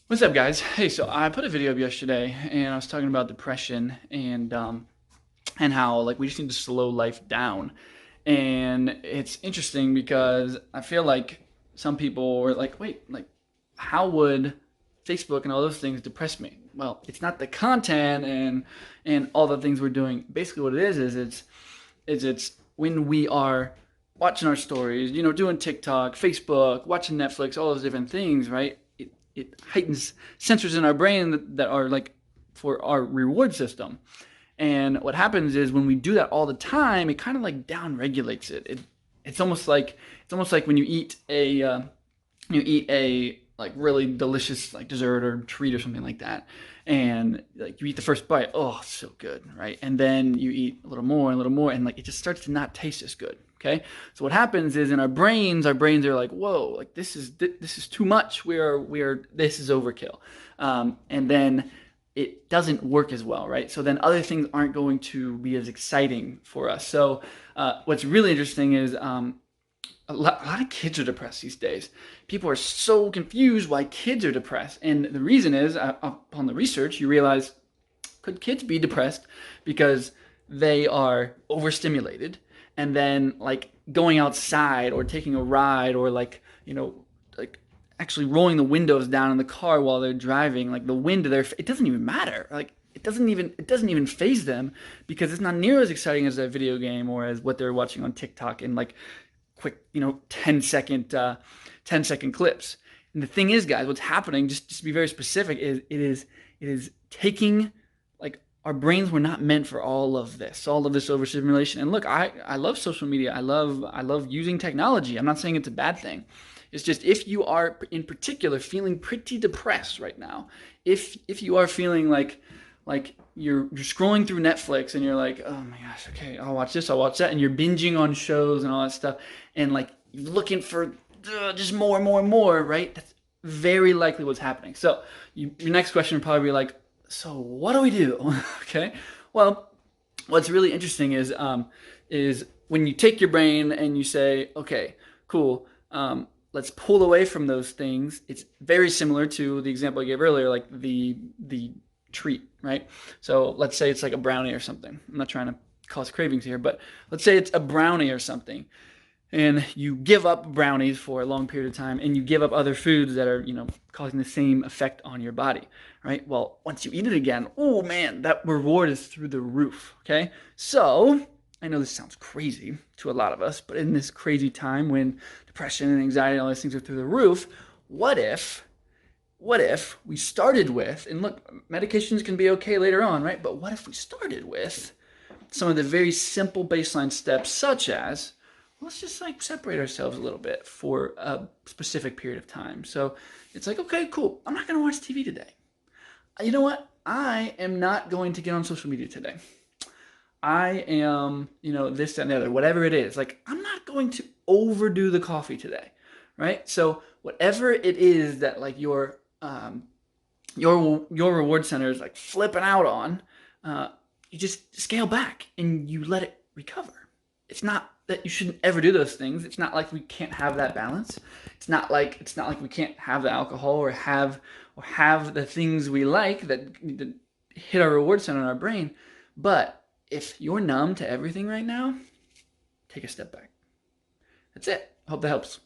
What's up, guys? Hey, so I put a video up yesterday, and I was talking about depression and how like we just need to slow life down. And it's interesting because I feel like some people were like, "Wait, like how would Facebook and all those things depress me?" Well, it's not the content and all the things we're doing. Basically, what it is it's when we are watching our stories, doing TikTok, Facebook, watching Netflix, all those different things, right? It heightens sensors in our brain that are like for our reward system. And what happens is when we do that all the time, it kind of like down regulates it. It's almost like when you eat a like really delicious like dessert or treat or something like that, and like you eat the first bite, oh, so good, right? And then you eat a little more, and like it just starts to not taste as good. Okay, so what happens is in our brains are like, whoa, like this is too much. We are this is overkill, and then it doesn't work as well, right? So then other things aren't going to be as exciting for us. So what's really interesting is a lot of kids are depressed these days. People are so confused why kids are depressed. And the reason is, upon the research, you realize could kids be depressed because they are overstimulated and then like going outside or taking a ride or like actually rolling the windows down in the car while they're driving, like the wind to their it doesn't even matter. Like it doesn't even phase them because it's not near as exciting as a video game or as what they're watching on TikTok and like quick, 10-second clips. And the thing is, guys, what's happening, just to be very specific, is it is taking like our brains were not meant for all of this overstimulation. And look, I love social media. I love using technology. I'm not saying it's a bad thing. It's just if you are in particular feeling pretty depressed right now, if you are feeling like you're scrolling through Netflix and you're like, oh my gosh, okay, I'll watch this, I'll watch that, and you're binging on shows and all that stuff, and like you're looking for just more and more and more, right? That's very likely what's happening. So your next question would probably be like, so what do we do? Okay, well, what's really interesting is when you take your brain and you say, okay, cool. Let's pull away from those things. It's very similar to the example I gave earlier, like the treat, right? So let's say it's like a brownie or something. I'm not trying to cause cravings here, but let's say it's a brownie or something, and you give up brownies for a long period of time, and you give up other foods that are, causing the same effect on your body, right? Well, once you eat it again, oh man, that reward is through the roof. Okay, so I know this sounds crazy to a lot of us, but in this crazy time when depression and anxiety and all these things are through the roof, what if we started with, and look, medications can be okay later on, right? But what if we started with some of the very simple baseline steps, such as let's just like separate ourselves a little bit for a specific period of time. So it's like, okay, cool. I'm not going to watch TV today. You know what? I am not going to get on social media today. I am, this, that, and the other, whatever it is. Like, I'm not going to overdo the coffee today, right? So whatever it is that like your reward center is like flipping out on, you just scale back and you let it recover. It's not that you shouldn't ever do those things. It's not like we can't have that balance. It's not like we can't have the alcohol or have the things we like that hit our reward center in our brain. But if you're numb to everything right now, take a step back. That's it. I hope that helps.